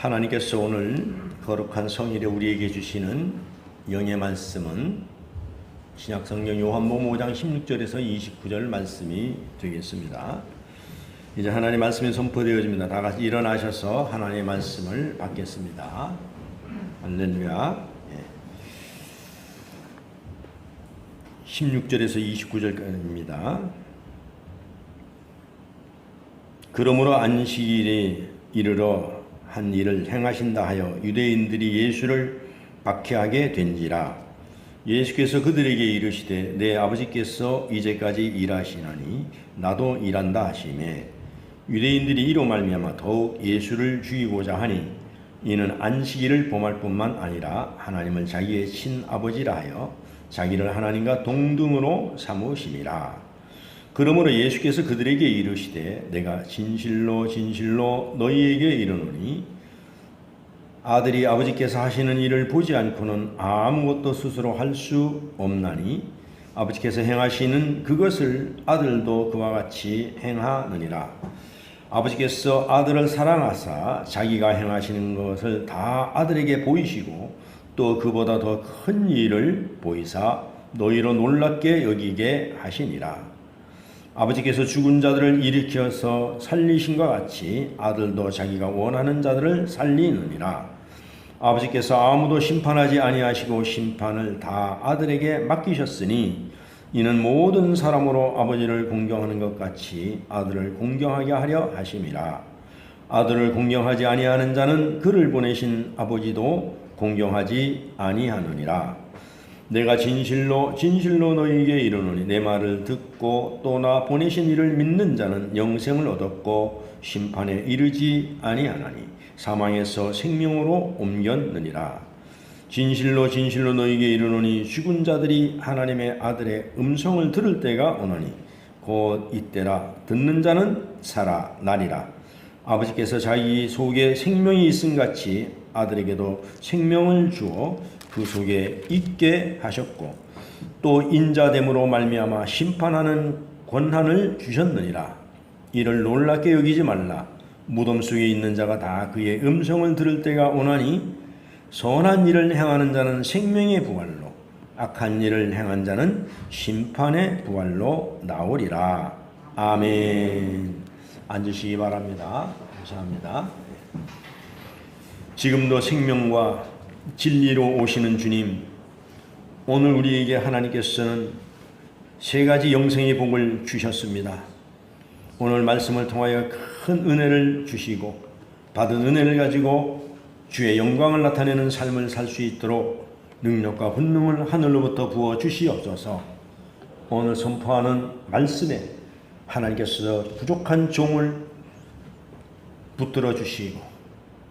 하나님께서 오늘 거룩한 성일에 우리에게 주시는 영의 말씀은 신약성경 요한복음 5장 16절에서 29절 말씀이 되겠습니다. 이제 하나님의 말씀이 선포되어집니다. 다 같이 일어나셔서 하나님의 말씀을 받겠습니다. 할렐루야. 16절에서 29절까지입니다. 그러므로 안식일에 이르러 한 일을 행하신다 하여 유대인들이 예수를 박해하게 된지라. 예수께서 그들에게 이르시되 내 아버지께서 이제까지 일하시나니 나도 일한다 하시매, 유대인들이 이로 말미암아 더욱 예수를 죽이고자 하니 이는 안식일을 범할 뿐만 아니라 하나님을 자기의 친아버지라 하여 자기를 하나님과 동등으로 삼으심이라. 그러므로 예수께서 그들에게 이르시되 내가 진실로 진실로 너희에게 이르노니 아들이 아버지께서 하시는 일을 보지 않고는 아무것도 스스로 할 수 없나니 아버지께서 행하시는 그것을 아들도 그와 같이 행하느니라. 아버지께서 아들을 사랑하사 자기가 행하시는 것을 다 아들에게 보이시고 또 그보다 더 큰 일을 보이사 너희로 놀랍게 여기게 하시니라. 아버지께서 죽은 자들을 일으켜서 살리신과 같이 아들도 자기가 원하는 자들을 살리느니라. 아버지께서 아무도 심판하지 아니하시고 심판을 다 아들에게 맡기셨으니 이는 모든 사람으로 아버지를 공경하는 것 같이 아들을 공경하게 하려 하심이라. 아들을 공경하지 아니하는 자는 그를 보내신 아버지도 공경하지 아니하느니라. 내가 진실로 진실로 너희에게 이르노니 내 말을 듣고 또 나 보내신 이를 믿는 자는 영생을 얻었고 심판에 이르지 아니하나니 사망에서 생명으로 옮겼느니라. 진실로 진실로 너희에게 이르노니 죽은 자들이 하나님의 아들의 음성을 들을 때가 오나니 곧 이때라. 듣는 자는 살아나리라. 아버지께서 자기 속에 생명이 있음 같이 아들에게도 생명을 주어 그 속에 있게 하셨고 또 인자됨으로 말미암아 심판하는 권한을 주셨느니라. 이를 놀랍게 여기지 말라. 무덤 속에 있는 자가 다 그의 음성을 들을 때가 오나니 선한 일을 행하는 자는 생명의 부활로 악한 일을 행한 자는 심판의 부활로 나오리라. 아멘. 앉으시기 바랍니다. 감사합니다. 지금도 생명과 진리로 오시는 주님, 오늘 우리에게 하나님께서는 세 가지 영생의 복을 주셨습니다. 오늘 말씀을 통하여 큰 은혜를 주시고 받은 은혜를 가지고 주의 영광을 나타내는 삶을 살 수 있도록 능력과 권능을 하늘로부터 부어 주시옵소서. 오늘 선포하는 말씀에 하나님께서 부족한 종을 붙들어 주시고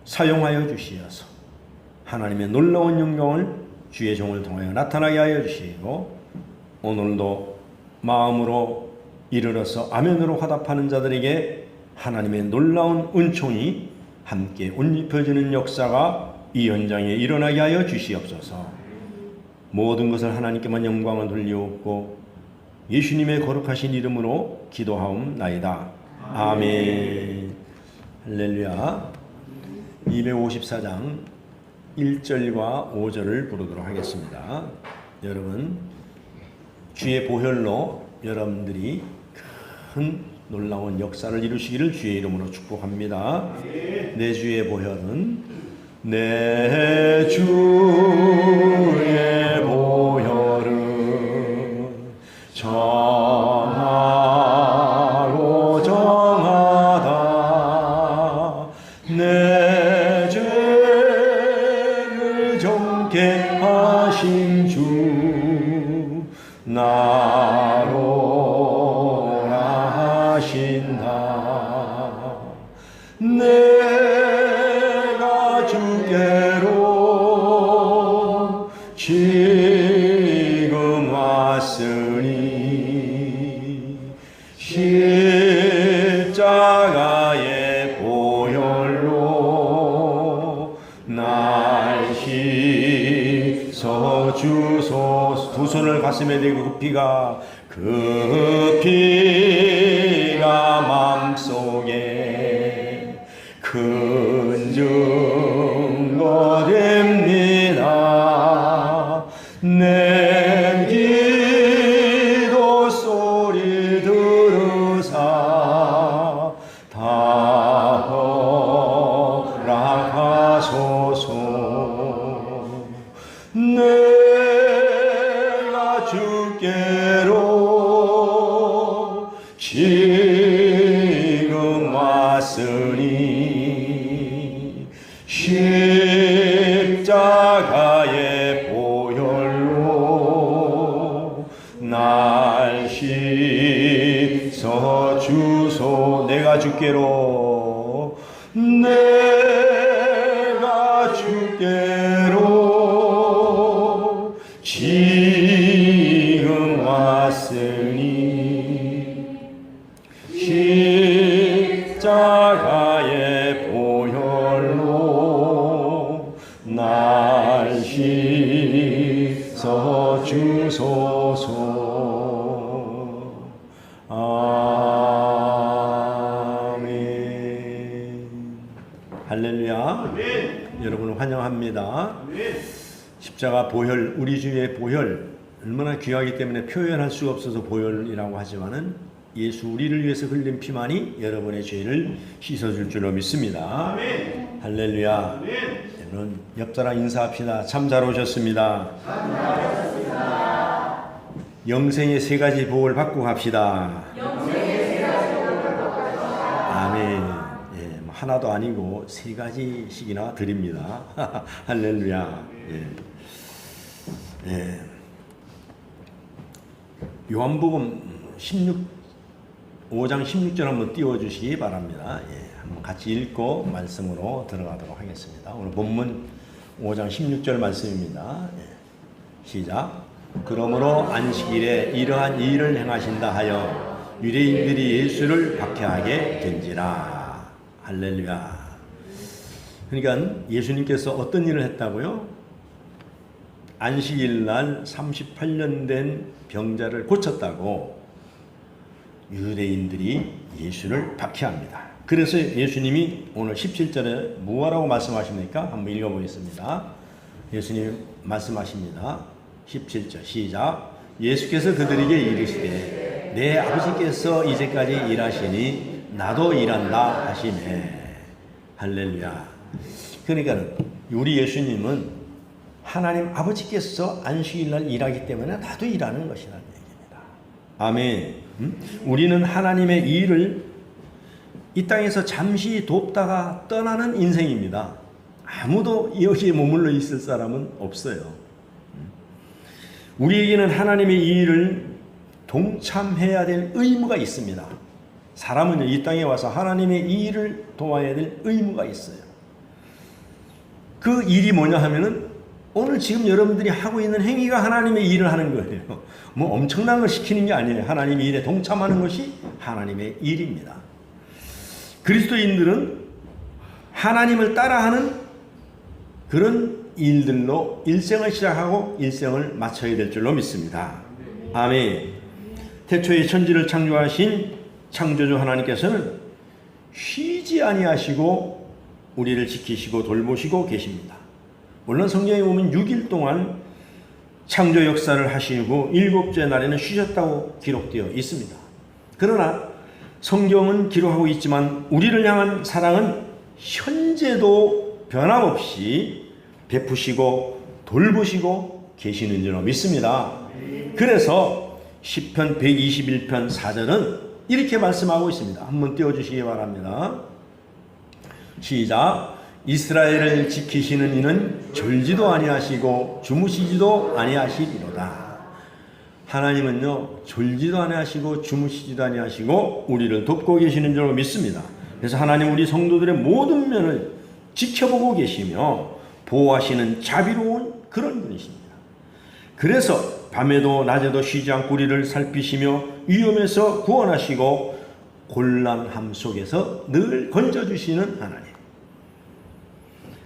사용하여 주시어서 하나님의 놀라운 영광을 주의 종을 통하여 나타나게 하여 주시고 오늘도 마음으로 이르러서 아멘으로 화답하는 자들에게 하나님의 놀라운 은총이 함께 옷 입혀지는 역사가 이 현장에 일어나게 하여 주시옵소서. 모든 것을 하나님께만 영광을 돌리옵고 예수님의 거룩하신 이름으로 기도하옵나이다. 아멘. 할렐루야. 254장 1절과 5절을 부르도록 하겠습니다. 여러분, 주의 보혈로 여러분들이 큰 놀라운 역사를 이루시기를 주의 이름으로 축복합니다. 내 주의 보혈은 내 주의 보혈은 정하고 정하다. 내 죄를 정케 하신 주 나로라 하신다. 내가 주께로 지금 왔으니 십자가의 보혈로 날 씻어 주소서. 두 손을 가슴에 대고 그 피가 맘속에 근저 십자가의 보혈로 날 씻어 주소. 내가 주께로 지금 왔으니 십자가의 보혈로 날 씻어 주소서. 아멘. 할렐루야. 여러분을 환영합니다. 십자가 보혈, 우리 주의 보혈 얼마나 귀하기 때문에 표현할 수 없어서 보혈이라고 하지만은 예수 우리를 위해서 흘린 피만이 여러분의 죄를 씻어줄 줄로 믿습니다. 아멘. 할렐루야. 아멘. 여러분 옆사람 인사합시다. 참 잘 오셨습니다. 참 잘 오셨습니다. 영생의 세 가지 복을 받고 갑시다. 영생의 세 가지 복을 받고 갑시다. 아멘. 예, 하나도 아니고 세 가지씩이나 드립니다. 할렐루야. 예. 예. 요한복음 5장 16절 한번 띄워주시기 바랍니다. 예, 한번 같이 읽고 말씀으로 들어가도록 하겠습니다. 오늘 본문 5장 16절 말씀입니다. 예, 시작. 그러므로 안식일에 이러한 일을 행하신다 하여 유대인들이 예수를 박해하게 된지라. 할렐루야. 그러니까 예수님께서 어떤 일을 했다고요? 안식일 날 38년 된 병자를 고쳤다고 유대인들이 예수를 박해합니다. 그래서 예수님이 오늘 17절에 무엇라고 말씀하십니까? 한번 읽어보겠습니다. 예수님 말씀하십니다. 17절 시작. 예수께서 그들에게 이르시되 내 아버지께서 이제까지 일하시니 나도 일한다 하시매. 할렐루야. 그러니까 우리 예수님은 하나님 아버지께서 안식일날 일하기 때문에 나도 일하는 것이라는 얘기입니다. 아멘. 우리는 하나님의 일을 이 땅에서 잠시 돕다가 떠나는 인생입니다. 아무도 여기에 머물러 있을 사람은 없어요. 우리에게는 하나님의 일을 동참해야 될 의무가 있습니다. 사람은 이 땅에 와서 하나님의 일을 도와야 될 의무가 있어요. 그 일이 뭐냐 하면은 오늘 지금 여러분들이 하고 있는 행위가 하나님의 일을 하는 거예요. 뭐 엄청난 걸 시키는 게 아니에요. 하나님의 일에 동참하는 것이 하나님의 일입니다. 그리스도인들은 하나님을 따라하는 그런 일들로 일생을 시작하고 일생을 마쳐야 될 줄로 믿습니다. 아멘. 태초에 천지를 창조하신 창조주 하나님께서는 쉬지 아니하시고 우리를 지키시고 돌보시고 계십니다. 물론 성경에 보면 6일 동안 창조 역사를 하시고 7째 날에는 쉬셨다고 기록되어 있습니다. 그러나 성경은 기록하고 있지만 우리를 향한 사랑은 현재도 변함없이 베푸시고 돌보시고 계시는 줄로 믿습니다. 그래서 시편 121편 4절은 이렇게 말씀하고 있습니다. 한번 띄워주시기 바랍니다. 시작. 이스라엘을 지키시는 이는 졸지도 아니하시고 주무시지도 아니하시리로다. 하나님은요 졸지도 아니하시고 주무시지도 아니하시고 우리를 돕고 계시는 줄로 믿습니다. 그래서 하나님 우리 성도들의 모든 면을 지켜보고 계시며 보호하시는 자비로운 그런 분이십니다. 그래서 밤에도 낮에도 쉬지 않고 우리를 살피시며 위험에서 구원하시고 곤란함 속에서 늘 건져주시는 하나님.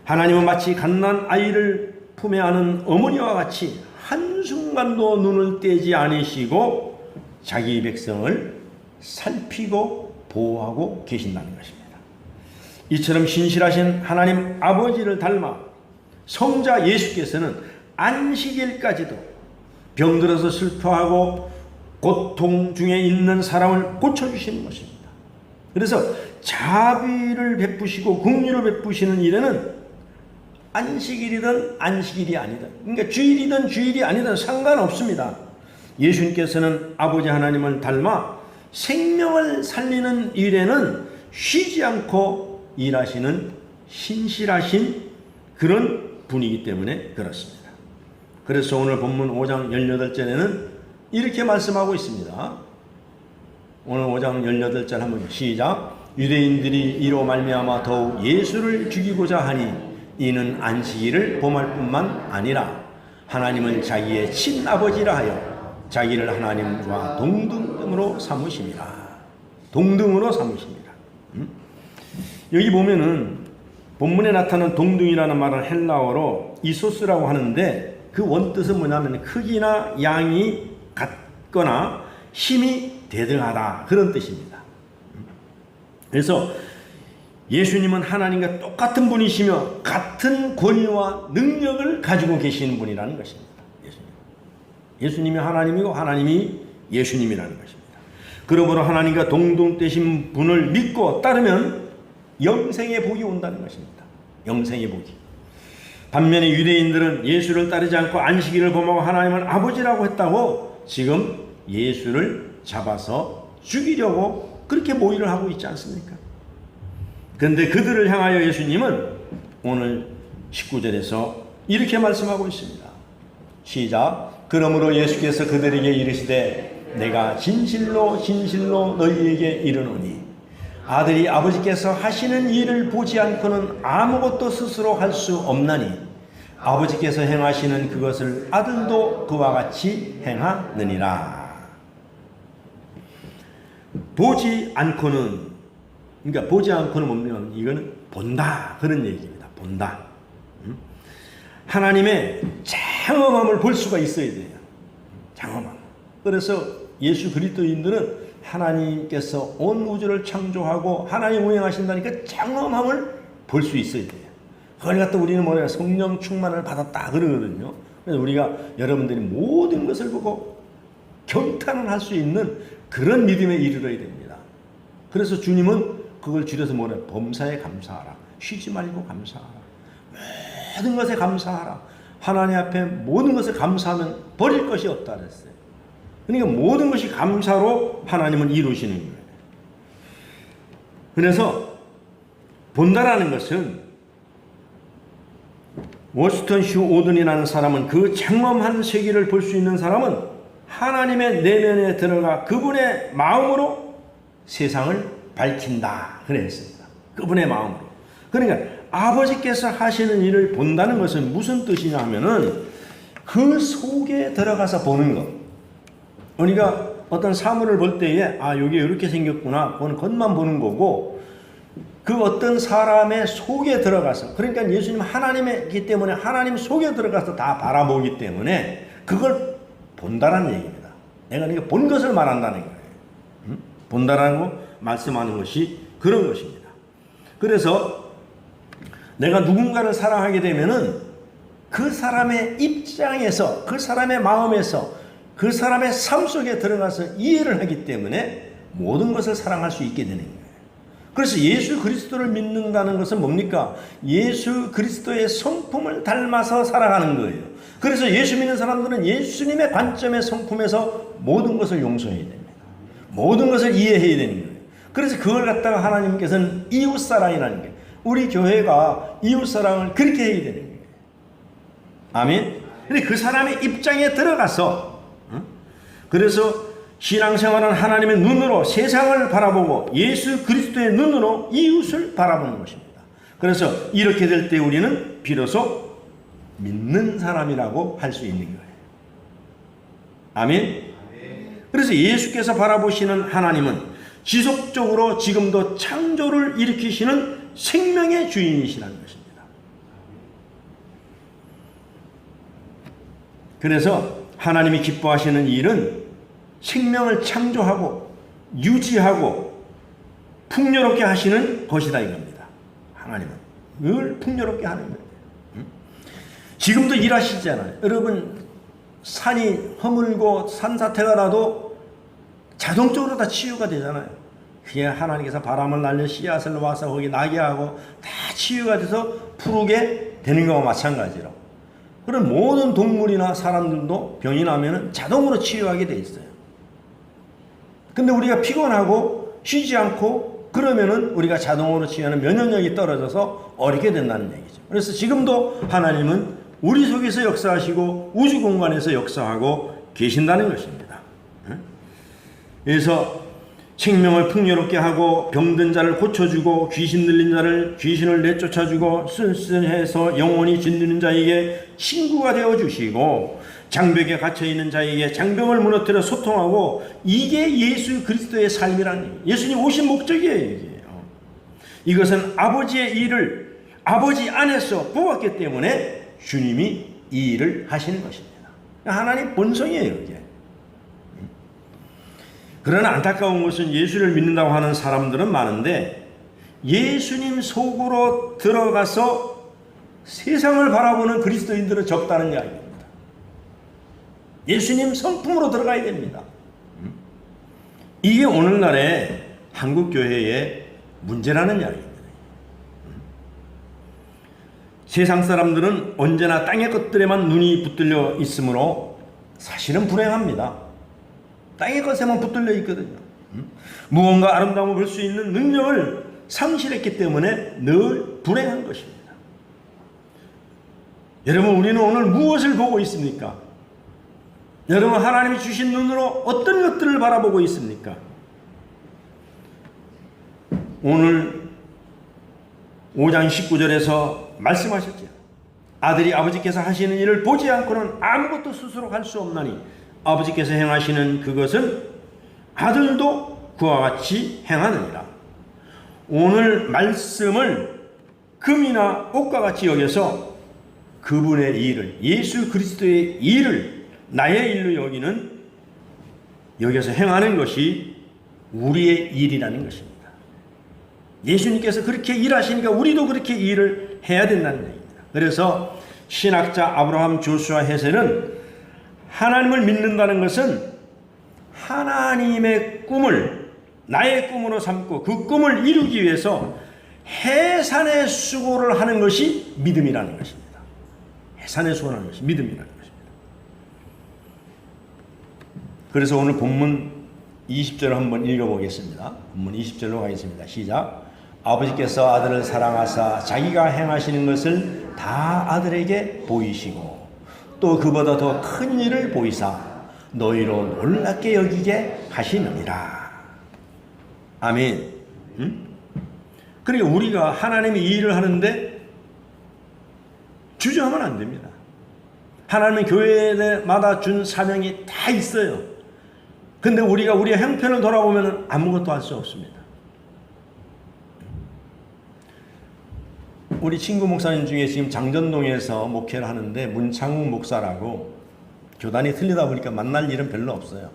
하나님은 마치 갓난 아이를 품에 안은 어머니와 같이 한순간도 눈을 떼지 않으시고 자기 백성을 살피고 보호하고 계신다는 것입니다. 이처럼 신실하신 하나님 아버지를 닮아 성자 예수께서는 안식일까지도 병들어서 슬퍼하고 고통 중에 있는 사람을 고쳐주시는 것입니다. 그래서 자비를 베푸시고 긍휼을 베푸시는 일에는 안식일이든 안식일이 아니든, 그러니까 주일이든 주일이 아니든 상관없습니다. 예수님께서는 아버지 하나님을 닮아 생명을 살리는 일에는 쉬지 않고 일하시는 신실하신 그런 분이기 때문에 그렇습니다. 그래서 오늘 본문 5장 18절에는 이렇게 말씀하고 있습니다. 오늘 5장 18절 한번 시작. 유대인들이 이로 말미암아 더욱 예수를 죽이고자 하니 이는 안식일을 범할 뿐만 아니라 하나님은 자기의 친아버지라 하여 자기를 하나님과 동등으로 삼으심이라. 동등으로 삼으심이라. 여기 보면은 본문에 나타난 동등이라는 말은 헬라어로 이소스라고 하는데 그 원뜻은 뭐냐면 크기나 양이 같거나 힘이 대등하다 그런 뜻입니다. 그래서 예수님은 하나님과 똑같은 분이시며 같은 권위와 능력을 가지고 계시는 분이라는 것입니다. 예수님이 하나님이고 하나님이 예수님이라는 것입니다. 그러므로 하나님과 동등되신 분을 믿고 따르면 영생의 복이 온다는 것입니다. 영생의 복이. 반면에 유대인들은 예수를 따르지 않고 안식일을 범하고 하나님을 아버지라고 했다고 지금 예수를 잡아서 죽이려고 그렇게 모의를 하고 있지 않습니까? 그런데 그들을 향하여 예수님은 오늘 19절에서 이렇게 말씀하고 있습니다. 시작. 그러므로 예수께서 그들에게 이르시되 내가 진실로 진실로 너희에게 이르노니 아들이 아버지께서 하시는 일을 보지 않고는 아무것도 스스로 할 수 없나니 아버지께서 행하시는 그것을 아들도 그와 같이 행하느니라. 보지 않고는, 그러니까 보지 않고는 뭐냐면 이거는 본다 그런 얘기입니다. 본다. 하나님의 장엄함을 볼 수가 있어야 돼요. 장엄함. 그래서 예수 그리스도인들은 하나님께서 온 우주를 창조하고 하나님 운행하신다니까 장엄함을 볼 수 있어야 돼요. 그걸 갖다 우리는 뭐냐 성령 충만을 받았다 그러거든요. 그래서 우리가 여러분들이 모든 것을 보고 경탄을 할 수 있는 그런 믿음에 이르러야 됩니다. 그래서 주님은 그걸 줄여서 뭐냐 범사에 감사하라. 쉬지 말고 감사하라. 모든 것에 감사하라. 하나님 앞에 모든 것을 감사하면 버릴 것이 없다 그랬어요. 그러니까 모든 것이 감사로 하나님은 이루시는 거예요. 그래서 본다라는 것은 워스턴 슈 오든이라는 사람은 그 장엄한 세계를 볼 수 있는 사람은 하나님의 내면에 들어가 그분의 마음으로 세상을 밝힌다 그랬습니다. 그분의 마음으로. 그러니까 아버지께서 하시는 일을 본다는 것은 무슨 뜻이냐 하면은 그 속에 들어가서 보는 것. 우리가 어떤 사물을 볼 때에 여기 이렇게 생겼구나 그건 겉만 보는 거고 그 어떤 사람의 속에 들어가서 그러니까 예수님 하나님이기 때문에 하나님 속에 들어가서 다 바라보기 때문에 그걸 본다라는 얘기입니다. 내가 그러니까 본 것을 말한다는 거예요. 본다라는 거 말씀하는 것이 그런 것입니다. 그래서 내가 누군가를 사랑하게 되면은 그 사람의 입장에서 그 사람의 마음에서 그 사람의 삶 속에 들어가서 이해를 하기 때문에 모든 것을 사랑할 수 있게 되는 거예요. 그래서 예수 그리스도를 믿는다는 것은 뭡니까? 예수 그리스도의 성품을 닮아서 살아가는 거예요. 그래서 예수 믿는 사람들은 예수님의 관점의 성품에서 모든 것을 용서해야 됩니다. 모든 것을 이해해야 되는 거예요. 그래서 그걸 갖다가 하나님께서는 이웃사랑이라는 게 우리 교회가 이웃사랑을 그렇게 해야 되는 거예요. 아멘. 근데 그 사람의 입장에 들어가서 그래서 신앙생활은 하나님의 눈으로 세상을 바라보고 예수 그리스도의 눈으로 이웃을 바라보는 것입니다. 그래서 이렇게 될 때 우리는 비로소 믿는 사람이라고 할 수 있는 거예요. 아멘. 그래서 예수께서 바라보시는 하나님은 지속적으로 지금도 창조를 일으키시는 생명의 주인이시라는 것입니다. 그래서 하나님이 기뻐하시는 일은 생명을 창조하고 유지하고 풍요롭게 하시는 것이다 이겁니다. 하나님은 늘 풍요롭게 하는 거예요. 지금도 일하시잖아요. 여러분 산이 허물고 산사태가 나도 자동적으로 다 치유가 되잖아요. 그게 하나님께서 바람을 날려 씨앗을 와서 거기 나게 하고 다 치유가 돼서 푸르게 되는 것과 마찬가지로 그런 모든 동물이나 사람들도 병이 나면 자동으로 치유하게 돼 있어요. 근데 우리가 피곤하고 쉬지 않고 그러면은 우리가 자동으로 치유하는 면역력이 떨어져서 어렵게 된다는 얘기죠. 그래서 지금도 하나님은 우리 속에서 역사하시고 우주 공간에서 역사하고 계신다는 것입니다. 그래서 생명을 풍요롭게 하고 병든 자를 고쳐주고 귀신 들린 자를 귀신을 내쫓아주고 쓴쓴해서 영원히 짓누는 자에게 친구가 되어주시고 장벽에 갇혀있는 자에게 장벽을 무너뜨려 소통하고, 이게 예수 그리스도의 삶이라는 얘기예요. 예수님 오신 목적이에요. 이것은 아버지의 일을 아버지 안에서 보았기 때문에 주님이 이 일을 하시는 것입니다. 하나님 본성이에요, 이게. 그러나 안타까운 것은 예수를 믿는다고 하는 사람들은 많은데 예수님 속으로 들어가서 세상을 바라보는 그리스도인들은 적다는 이야기입니다. 예수님 성품으로 들어가야 됩니다. 이게 오늘날의 한국교회의 문제라는 이야기입니다. 세상 사람들은 언제나 땅의 것들에만 눈이 붙들려 있으므로 사실은 불행합니다. 땅의 것에만 붙들려 있거든요. 무언가 아름다움을 볼 수 있는 능력을 상실했기 때문에 늘 불행한 것입니다. 여러분, 우리는 오늘 무엇을 보고 있습니까? 여러분, 하나님이 주신 눈으로 어떤 것들을 바라보고 있습니까? 오늘 5장 19절에서 말씀하셨죠. 아들이 아버지께서 하시는 일을 보지 않고는 아무것도 스스로 할 수 없나니 아버지께서 행하시는 그것은 아들도 그와 같이 행하느니라. 오늘 말씀을 금이나 옷과 같이 여겨서 그분의 일을, 예수 그리스도의 일을 나의 일로 여기서 행하는 것이 우리의 일이라는 것입니다. 예수님께서 그렇게 일하시니까 우리도 그렇게 일을 해야 된다는 얘기입니다. 그래서 신학자 아브라함 조슈아 헤셀은 하나님을 믿는다는 것은 하나님의 꿈을 나의 꿈으로 삼고 그 꿈을 이루기 위해서 해산의 수고를 하는 것이 믿음이라는 것입니다. 해산의 수고를 하는 것이 믿음이라는 것입니다. 그래서 오늘 본문 20절을 한번 읽어보겠습니다. 본문 20절로 가겠습니다. 시작. 아버지께서 아들을 사랑하사 자기가 행하시는 것을 다 아들에게 보이시고 또 그보다 더 큰 일을 보이사 너희로 놀랍게 여기게 하시느니라. 아멘. 그러니까 우리가 하나님이 이 일을 하는데 주저하면 안 됩니다. 하나님은 교회마다 준 사명이 다 있어요. 근데 우리가 우리의 형편을 돌아보면 아무것도 할 수 없습니다. 우리 친구 목사님 중에 지금 장전동에서 목회를 하는데 문창욱 목사라고, 교단이 틀리다 보니까 만날 일은 별로 없어요.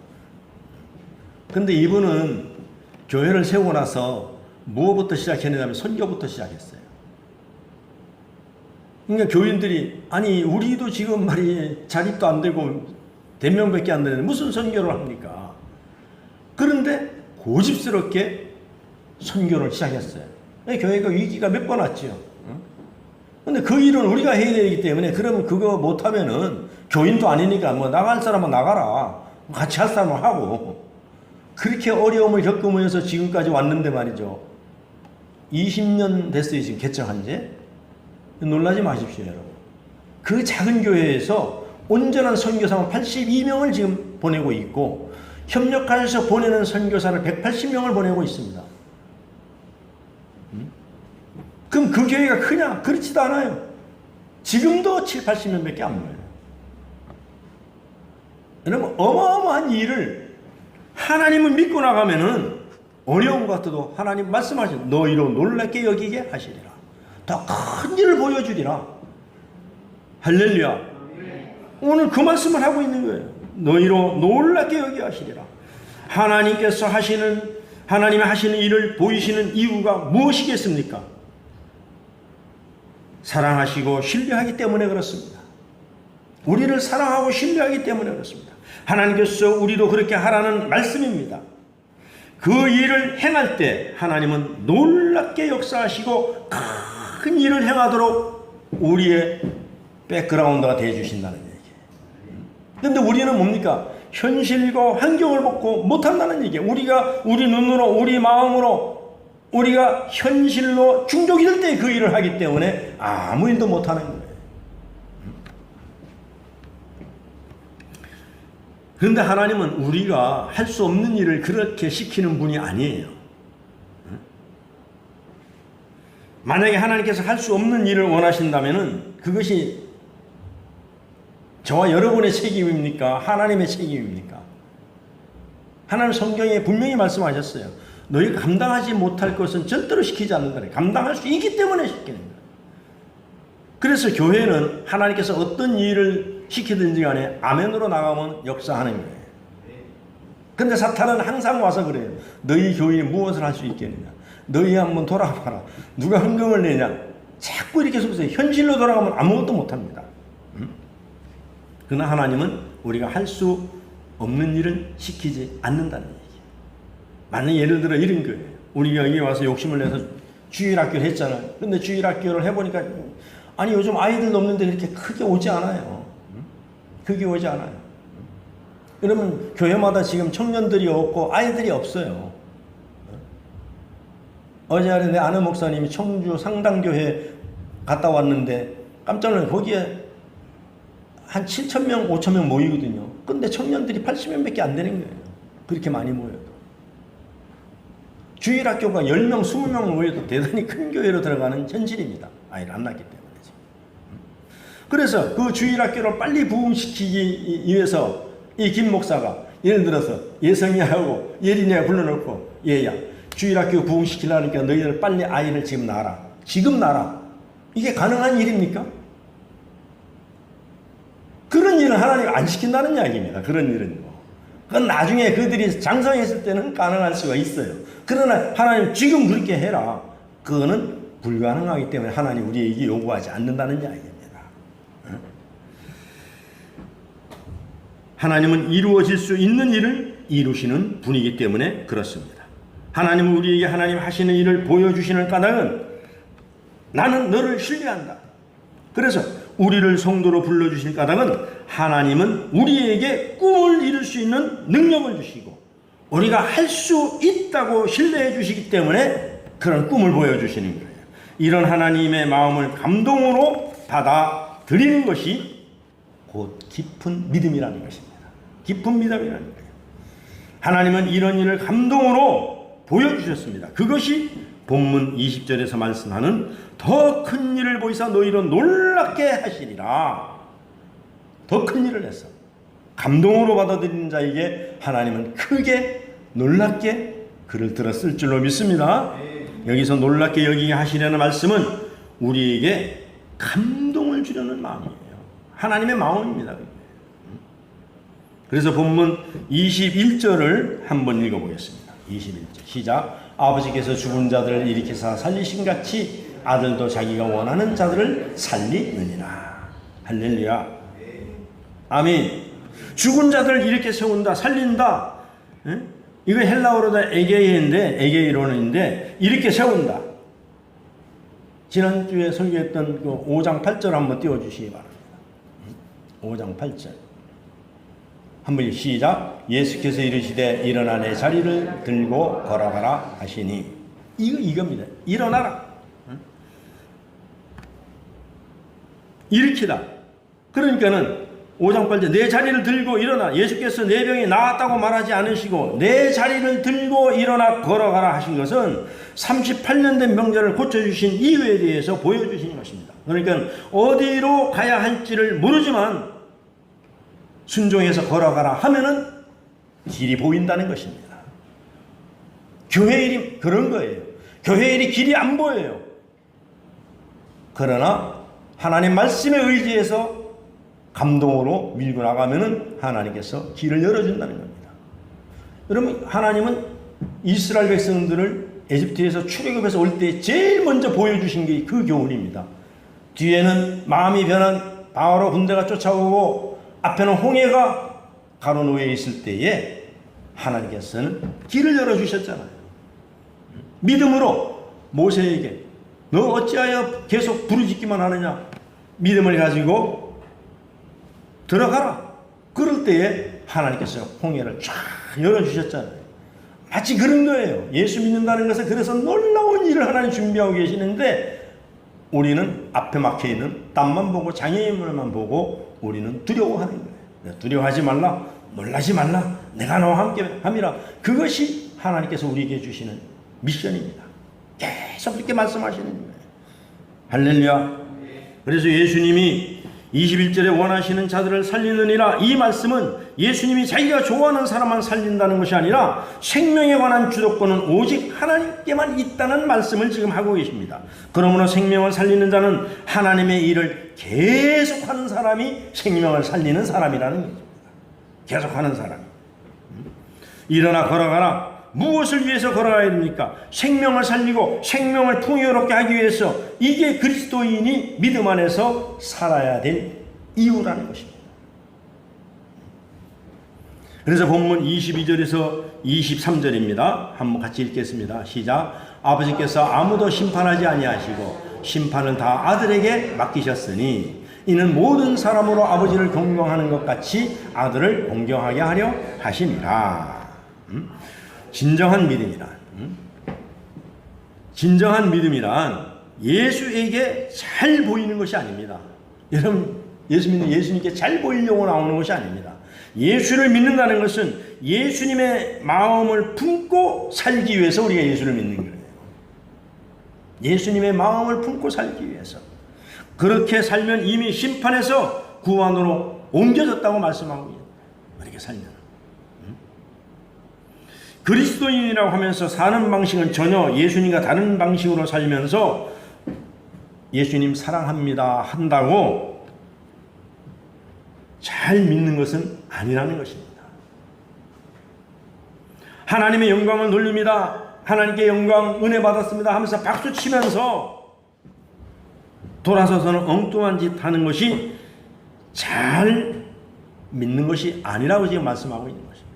근데 이분은 교회를 세우고 나서 무엇부터 시작했냐면 선교부터 시작했어요. 그러니까 교인들이 아니 우리도 지금 말이 자립도 안 되고 대명밖에 안 되는데 무슨 선교를 합니까? 그런데 고집스럽게 선교를 시작했어요. 교회가 위기가 몇 번 왔죠. 근데 그 일은 우리가 해야 되기 때문에, 그러면 그거 못하면은 교인도 아니니까 뭐 나갈 사람은 나가라, 같이 할 사람은 하고, 그렇게 어려움을 겪으면서 지금까지 왔는데 말이죠. 20년 됐어요, 지금 개척한 지. 놀라지 마십시오, 여러분. 그 작은 교회에서 온전한 선교사만 82명을 지금 보내고 있고, 협력하여서 보내는 선교사를 180명을 보내고 있습니다. 그럼 그 교회가 크냐? 그렇지도 않아요. 지금도 7, 80명밖에 안 모여요. 여러분, 어마어마한 일을 하나님을 믿고 나가면은 어려운 것 같아도 하나님 말씀하시죠. 너희로 놀랍게 여기게 하시리라. 더 큰 일을 보여주리라. 할렐루야. 오늘 그 말씀을 하고 있는 거예요. 너희로 놀랍게 여기게 하시리라. 하나님께서 하나님이 하시는 일을 보이시는 이유가 무엇이겠습니까? 사랑하시고 신뢰하기 때문에 그렇습니다. 우리를 사랑하고 신뢰하기 때문에 그렇습니다. 하나님께서 우리도 그렇게 하라는 말씀입니다. 그 일을 행할 때 하나님은 놀랍게 역사하시고 큰 일을 행하도록 우리의 백그라운드가 되어주신다는 얘기예요. 그런데 우리는 뭡니까? 현실과 환경을 보고 못한다는 얘기예요. 우리가 우리 눈으로 우리 마음으로 우리가 현실로 충족이 될 때 그 일을 하기 때문에 아무 일도 못하는 거예요. 그런데 하나님은 우리가 할 수 없는 일을 그렇게 시키는 분이 아니에요. 만약에 하나님께서 할 수 없는 일을 원하신다면 그것이 저와 여러분의 책임입니까? 하나님의 책임입니까? 하나님 성경에 분명히 말씀하셨어요. 너희가 감당하지 못할 것은 절대로 시키지 않는다. 감당할 수 있기 때문에 시키는 거예요. 그래서 교회는 하나님께서 어떤 일을 시키든지 간에 아멘으로 나가면 역사하는 거예요. 근데 사탄은 항상 와서 그래요. 너희 교인이 무엇을 할 수 있겠느냐. 너희 한번 돌아봐라. 누가 헌금을 내냐. 자꾸 이렇게 속세요. 현실로 돌아가면 아무것도 못합니다. 그러나 하나님은 우리가 할 수 없는 일을 시키지 않는다는 얘기예요. 만약 예를 들어 이런 거예요. 우리가 여기 와서 욕심을 내서 주일학교를 했잖아요. 근데 주일학교를 해보니까 아니 요즘 아이들도 없는데 그렇게 크게 오지 않아요. 크게 오지 않아요. 그러면 교회마다 지금 청년들이 없고 아이들이 없어요. 어제 내 아는 목사님이 청주 상당교회 갔다 왔는데 깜짝 놀라서 거기에 한 7,000명, 5,000명 모이거든요. 근데 청년들이 80명밖에 안 되는 거예요. 그렇게 많이 모여도. 주일학교가 10명, 20명 모여도 대단히 큰 교회로 들어가는 현실입니다. 아이를 안 낳기 때문에. 그래서 그 주일학교를 빨리 부흥시키기 위해서 이 김 목사가 예를 들어서 예성이하고 예린이가 불러놓고 얘야 주일학교 부흥시키려니까 너희들 빨리 아이를 지금 낳아라. 지금 낳아라. 이게 가능한 일입니까? 그런 일은 하나님 안 시킨다는 이야기입니다. 그런 일은. 그건 나중에 그들이 장성했을 때는 가능할 수가 있어요. 그러나 하나님 지금 그렇게 해라. 그거는 불가능하기 때문에 하나님 우리에게 요구하지 않는다는 이야기입니다. 하나님은 이루어질 수 있는 일을 이루시는 분이기 때문에 그렇습니다. 하나님은 우리에게 하나님 하시는 일을 보여주시는 까닭은 나는 너를 신뢰한다. 그래서 우리를 성도로 불러주신 까닭은 하나님은 우리에게 꿈을 이룰 수 있는 능력을 주시고 우리가 할 수 있다고 신뢰해 주시기 때문에 그런 꿈을 보여주시는 거예요. 이런 하나님의 마음을 감동으로 받아들이는 것이 곧 깊은 믿음이라는 것입니다. 깊은 믿음이라는 거예요. 하나님은 이런 일을 감동으로 보여주셨습니다. 그것이 본문 20절에서 말씀하는 더 큰 일을 보이사 너희로 놀랍게 하시리라. 더 큰 일을 했어. 감동으로 받아들이는 자에게 하나님은 크게 놀랍게 그를 들었을 줄로 믿습니다. 여기서 놀랍게 여기게 하시려는 말씀은 우리에게 감동을 주려는 마음이에요. 하나님의 마음입니다. 그래서 본문 21절을 한번 읽어보겠습니다. 21절 시작. 아버지께서 죽은 자들을 일으키사 살리신 같이 아들도 자기가 원하는 자들을 살리느니라. 할렐루야. 아멘. 죽은 자들을 이렇게 세운다, 살린다. 이거 헬라어로다 에게이론인데 이렇게 세운다. 지난주에 설교했던 그 5장 8절 한번 띄워주시기 바랍니다. 5장 8절 한번 시작. 예수께서 이르시되 일어나 내 자리를 들고 걸어가라 하시니 이겁니다. 일어나라. 일으키다. 그러니까는 5장 8절 내 자리를 들고 일어나. 예수께서 내 병이 나았다고 말하지 않으시고 내 자리를 들고 일어나 걸어가라 하신 것은 38년 된 병자를 고쳐주신 이유에 대해서 보여주신 것입니다. 그러니까 어디로 가야 할지를 모르지만 순종해서 걸어가라 하면은 길이 보인다는 것입니다. 교회 일이 그런 거예요. 교회 일이 길이 안 보여요. 그러나 하나님 말씀에 의지해서 감동으로 밀고 나가면은 하나님께서 길을 열어준다는 겁니다. 여러분, 하나님은 이스라엘 백성들을 에집트에서 출애굽해서 올 때 제일 먼저 보여주신 게 그 교훈입니다. 뒤에는 마음이 변한 바로 군대가 쫓아오고 앞에는 홍해가 가로놓여 있을 때에 하나님께서는 길을 열어주셨잖아요. 믿음으로 모세에게 너 어찌하여 계속 부르짖기만 하느냐. 믿음을 가지고 들어가라. 그럴 때에 하나님께서 홍해를 쫙 열어주셨잖아요. 마치 그런 거예요. 예수 믿는다는 것은 그래서 놀라운 일을 하나님 준비하고 계시는데 우리는 앞에 막혀있는 땀만 보고 장애인물만 보고 우리는 두려워하는 거예요. 두려워하지 말라, 놀라지 말라, 내가 너와 함께 함이라. 그것이 하나님께서 우리에게 주시는 미션입니다. 계속 그렇게 말씀하시는 거예요. 할렐루야. 그래서 예수님이 21절에 원하시는 자들을 살리느니라, 이 말씀은 예수님이 자기가 좋아하는 사람만 살린다는 것이 아니라 생명에 관한 주도권은 오직 하나님께만 있다는 말씀을 지금 하고 계십니다. 그러므로 생명을 살리는 자는 하나님의 일을 계속하는 사람이 생명을 살리는 사람이라는 것입니다. 계속하는 사람. 일어나 걸어가라. 무엇을 위해서 걸어가야 됩니까? 생명을 살리고 생명을 풍요롭게 하기 위해서. 이게 그리스도인이 믿음 안에서 살아야 될 이유라는 것입니다. 그래서 본문 22절에서 23절입니다. 한번 같이 읽겠습니다. 시작. 아버지께서 아무도 심판하지 아니하시고 심판을 다 아들에게 맡기셨으니 이는 모든 사람으로 아버지를 공경하는 것 같이 아들을 공경하게 하려 하심이라. 진정한 믿음이란 예수에게 잘 보이는 것이 아닙니다. 여러분, 예수 믿는 예수님께 잘 보이려고 나오는 것이 아닙니다. 예수를 믿는다는 것은 예수님의 마음을 품고 살기 위해서 우리가 예수를 믿는 거예요. 예수님의 마음을 품고 살기 위해서. 그렇게 살면 이미 심판에서 구원으로 옮겨졌다고 말씀하고 있어요. 그렇게 살면. 그리스도인이라고 하면서 사는 방식은 전혀 예수님과 다른 방식으로 살면서 예수님 사랑합니다 한다고 잘 믿는 것은 아니라는 것입니다. 하나님의 영광을 돌립니다. 하나님께 영광 은혜 받았습니다 하면서 박수 치면서 돌아서서는 엉뚱한 짓 하는 것이 잘 믿는 것이 아니라고 지금 말씀하고 있는 것입니다.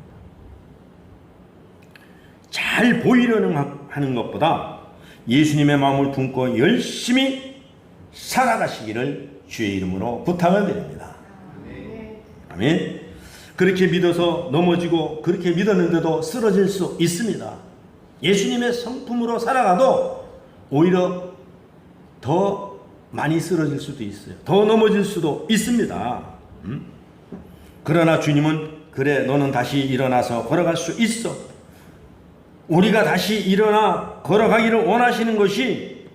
잘 보이려는 하는 것보다 예수님의 마음을 품고 열심히 살아가시기를 주의 이름으로 부탁을 드립니다. 아멘. 그렇게 믿어서 넘어지고 그렇게 믿었는데도 쓰러질 수 있습니다. 예수님의 성품으로 살아가도 오히려 더 많이 쓰러질 수도 있어요. 더 넘어질 수도 있습니다. 그러나 주님은 그래, 너는 다시 일어나서 걸어갈 수 있어. 우리가 다시 일어나 걸어가기를 원하시는 것이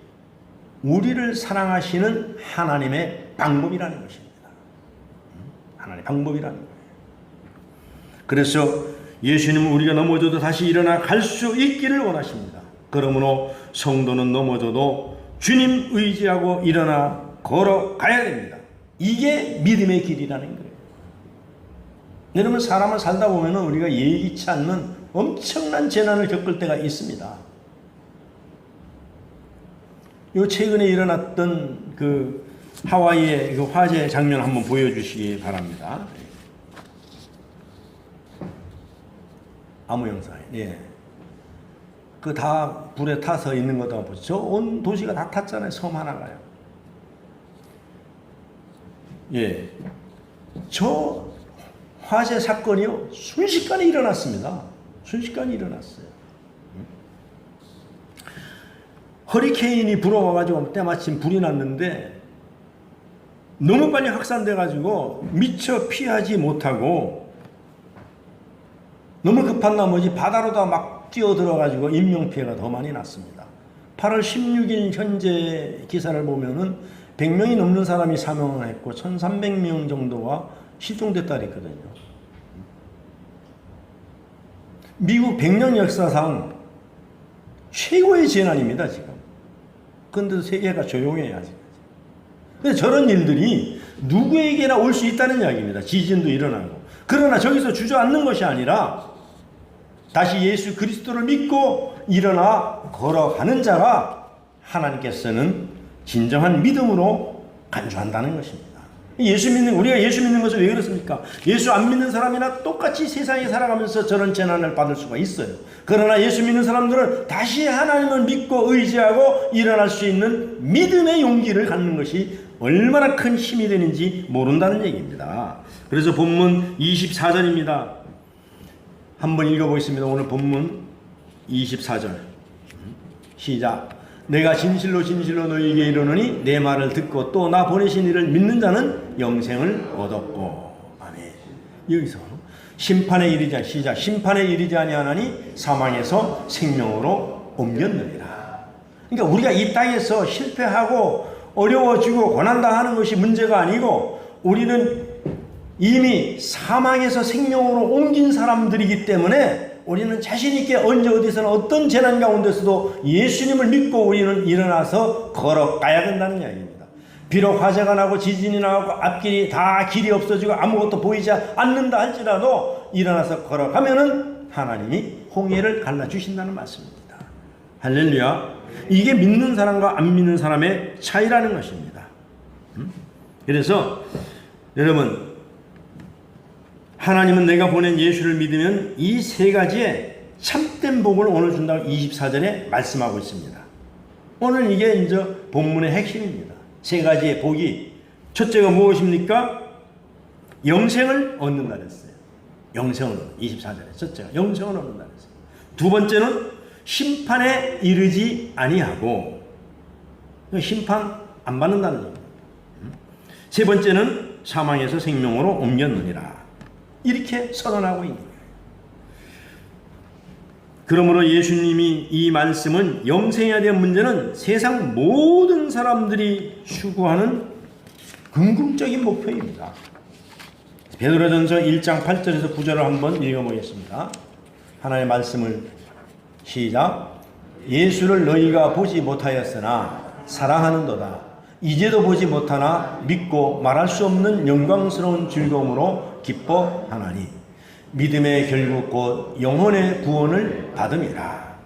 우리를 사랑하시는 하나님의 방법이라는 것입니다. 하나님의 방법이라는 거예요. 그래서 예수님은 우리가 넘어져도 다시 일어나 갈 수 있기를 원하십니다. 그러므로 성도는 넘어져도 주님 의지하고 일어나 걸어가야 됩니다. 이게 믿음의 길이라는 거예요. 여러분, 사람을 살다 보면 우리가 예기치 않는 엄청난 재난을 겪을 때가 있습니다. 요 최근에 일어났던 그 하와이의 그 화재 장면 한번 보여주시기 바랍니다. 아무 영상. 예. 그 다 불에 타서 있는 것도 보죠. 온 도시가 다 탔잖아요. 섬 하나가요. 예. 저 화재 사건이요, 순식간에 일어났습니다. 순식간에 일어났어요. 허리케인이 불어와가지고 때마침 불이 났는데 너무 빨리 확산돼가지고 미처 피하지 못하고 너무 급한 나머지 바다로 다 막 뛰어들어가지고 인명피해가 더 많이 났습니다. 8월 16일 현재 기사를 보면은 100명이 넘는 사람이 사망을 했고 1300명 정도가 실종됐다 그랬거든요. 미국 100년 역사상 최고의 재난입니다, 지금. 그런데도 세계가 조용해요, 아직까지. 그래서 저런 일들이 누구에게나 올 수 있다는 이야기입니다. 지진도 일어나고. 그러나 저기서 주저앉는 것이 아니라 다시 예수 그리스도를 믿고 일어나 걸어가는 자가 하나님께서는 진정한 믿음으로 간주한다는 것입니다. 우리가 예수 믿는 것은 왜 그렇습니까? 예수 안 믿는 사람이나 똑같이 세상에 살아가면서 저런 재난을 받을 수가 있어요. 그러나 예수 믿는 사람들은 다시 하나님을 믿고 의지하고 일어날 수 있는 믿음의 용기를 갖는 것이 얼마나 큰 힘이 되는지 모른다는 얘기입니다. 그래서 본문 24절입니다. 한번 읽어보겠습니다. 오늘 본문 24절 시작. 내가 진실로 진실로 너희에게 이르노니 내 말을 듣고 또 나 보내신 이를 믿는 자는 영생을 얻었고. 아멘. 여기서 심판에 이르지 시작. 심판에 이르지 아니하나니 사망에서 생명으로 옮겼느니라. 그러니까 우리가 이 땅에서 실패하고 어려워지고 고난당하는 것이 문제가 아니고 우리는 이미 사망에서 생명으로 옮긴 사람들이기 때문에 우리는 자신있게 언제 어디서나 어떤 재난 가운데서도 예수님을 믿고 우리는 일어나서 걸어가야 된다는 이야기입니다. 비록 화재가 나고 지진이 나고 앞길이 다 길이 없어지고 아무것도 보이지 않는다 할지라도 일어나서 걸어가면은 하나님이 홍해를 갈라주신다는 말씀입니다. 할렐루야. 이게 믿는 사람과 안 믿는 사람의 차이라는 것입니다. 그래서 여러분, 하나님은 내가 보낸 예수를 믿으면 이 세 가지의 참된 복을 오늘 준다고 24절에 말씀하고 있습니다. 오늘 이게 이제 본문의 핵심입니다. 세 가지의 복이 첫째가 무엇입니까? 영생을 얻는다 그랬어요. 영생을 얻는다. 24절에 첫째가 영생을 얻는다 그랬어요. 두 번째는 심판에 이르지 아니하고 심판 안 받는다는 얘기입니다. 세 번째는 사망에서 생명으로 옮겼느니라. 이렇게 선언하고 있는 거예요. 그러므로 예수님이 이 말씀은 영생에 대한 문제는 세상 모든 사람들이 추구하는 궁극적인 목표입니다. 베드로전서 1장 8절에서 9절을 한번 읽어보겠습니다. 하나님의 말씀을 시작. 예수를 너희가 보지 못하였으나 사랑하는도다. 이제도 보지 못하나 믿고 말할 수 없는 영광스러운 즐거움으로 기뻐하나니 믿음의 결국 곧 영혼의 구원을 받음이라.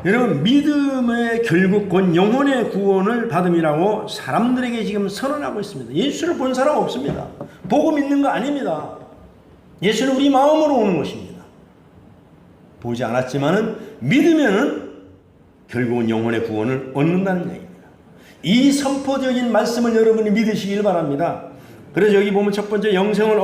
여러분, 믿음의 결국 곧 영혼의 구원을 받음이라고 사람들에게 지금 선언하고 있습니다. 예수를 본 사람 없습니다. 보고 믿는 거 아닙니다. 예수는 우리 마음으로 오는 것입니다. 보지 않았지만은 믿으면은 결국은 영혼의 구원을 얻는다는 얘기입니다. 이 선포적인 말씀을 여러분이 믿으시길 바랍니다. 그래서 여기 보면 첫 번째 영생을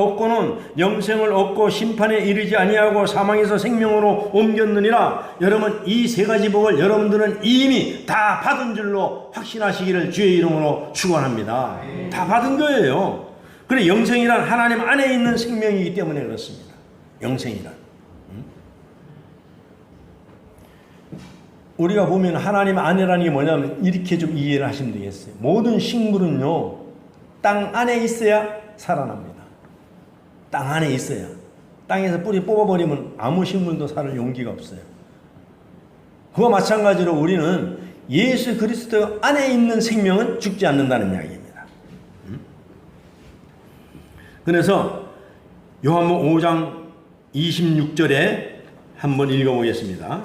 얻고 심판에 이르지 아니하고 사망에서 생명으로 옮겼느니라. 여러분, 이 세 가지 복을 여러분들은 이미 다 받은 줄로 확신하시기를 주의 이름으로 축원합니다. 다 받은 거예요. 그래, 영생이란 하나님 안에 있는 생명이기 때문에 그렇습니다. 영생이란. 우리가 보면 하나님 안에라는 게 뭐냐면 이렇게 좀 이해를 하시면 되겠어요. 모든 식물은요, 땅 안에 있어야 살아납니다. 땅 안에 있어야. 땅에서 뿌리 뽑아버리면 아무 식물도 살 용기가 없어요. 그와 마찬가지로 우리는 예수 그리스도 안에 있는 생명은 죽지 않는다는 이야기입니다. 그래서 요한복음 5장 26절에 한번 읽어보겠습니다.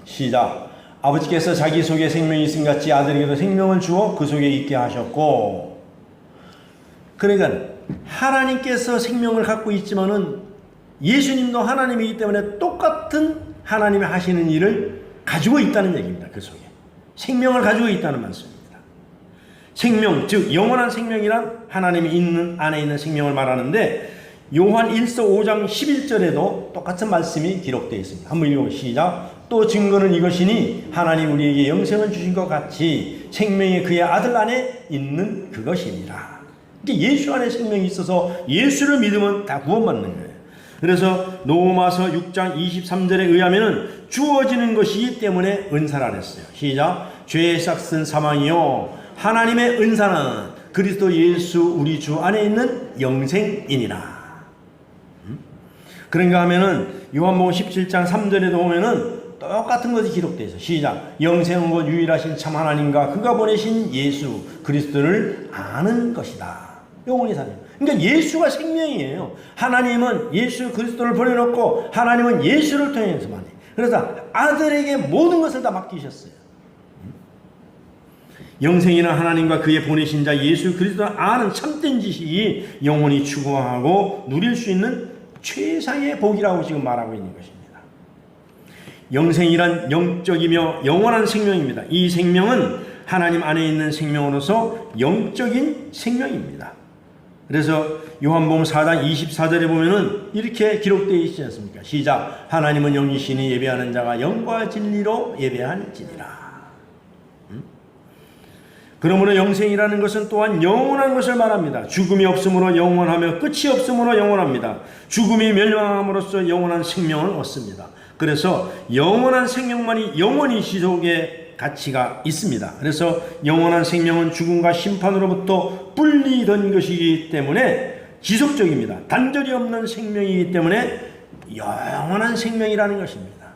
시작. 아버지께서 자기 속에 생명이 있음 같이 아들에게도 생명을 주어 그 속에 있게 하셨고. 그러니까 하나님께서 생명을 갖고 있지만은 예수님도 하나님이기 때문에 똑같은 하나님이 하시는 일을 가지고 있다는 얘기입니다. 그 속에 생명을 가지고 있다는 말씀입니다. 생명, 즉 영원한 생명이란 하나님이 있는 안에 있는 생명을 말하는데, 요한 1서 5장 11절에도 똑같은 말씀이 기록되어 있습니다. 한번 읽어보시죠. 시작. 또 증거는 이것이니 하나님 우리에게 영생을 주신 것 같이 생명이 그의 아들 안에 있는 그것이니라. 예수 안에 생명이 있어서 예수를 믿으면 다 구원받는 거예요. 그래서 로마서 6장 23절에 의하면 주어지는 것이기 때문에 은사라 했어요. 시작. 죄의 싹은 사망이요 하나님의 은사는 그리스도 예수 우리 주 안에 있는 영생이니라. 그런가 하면은 요한복음 17장 3절에도 보면은 똑같은 것이 기록되어 있어요. 시작. 영생은 곧 유일하신 참 하나님과 그가 보내신 예수 그리스도를 아는 것이다. 영원히 사는. 그러니까 예수가 생명이에요. 하나님은 예수 그리스도를 보내놓고 하나님은 예수를 통해서만 해요. 그래서 아들에게 모든 것을 다 맡기셨어요. 영생이나 하나님과 그의 보내신 자 예수 그리스도를 아는 참된 지식이 영원히 추구하고 누릴 수 있는 최상의 복이라고 지금 말하고 있는 것입니다. 영생이란 영적이며 영원한 생명입니다. 이 생명은 하나님 안에 있는 생명으로서 영적인 생명입니다. 그래서 요한복음 4장 24절에 보면은 이렇게 기록되어 있지 않습니까? 시작. 하나님은 영이시니 예배하는 자가 영과 진리로 예배할지니라. 그러므로 영생이라는 것은 또한 영원한 것을 말합니다. 죽음이 없으므로 영원하며 끝이 없으므로 영원합니다. 죽음이 멸망함으로써 영원한 생명을 얻습니다. 그래서 영원한 생명만이 영원히 지속의 가치가 있습니다. 그래서 영원한 생명은 죽음과 심판으로부터 분리된 것이기 때문에 지속적입니다. 단절이 없는 생명이기 때문에 영원한 생명이라는 것입니다.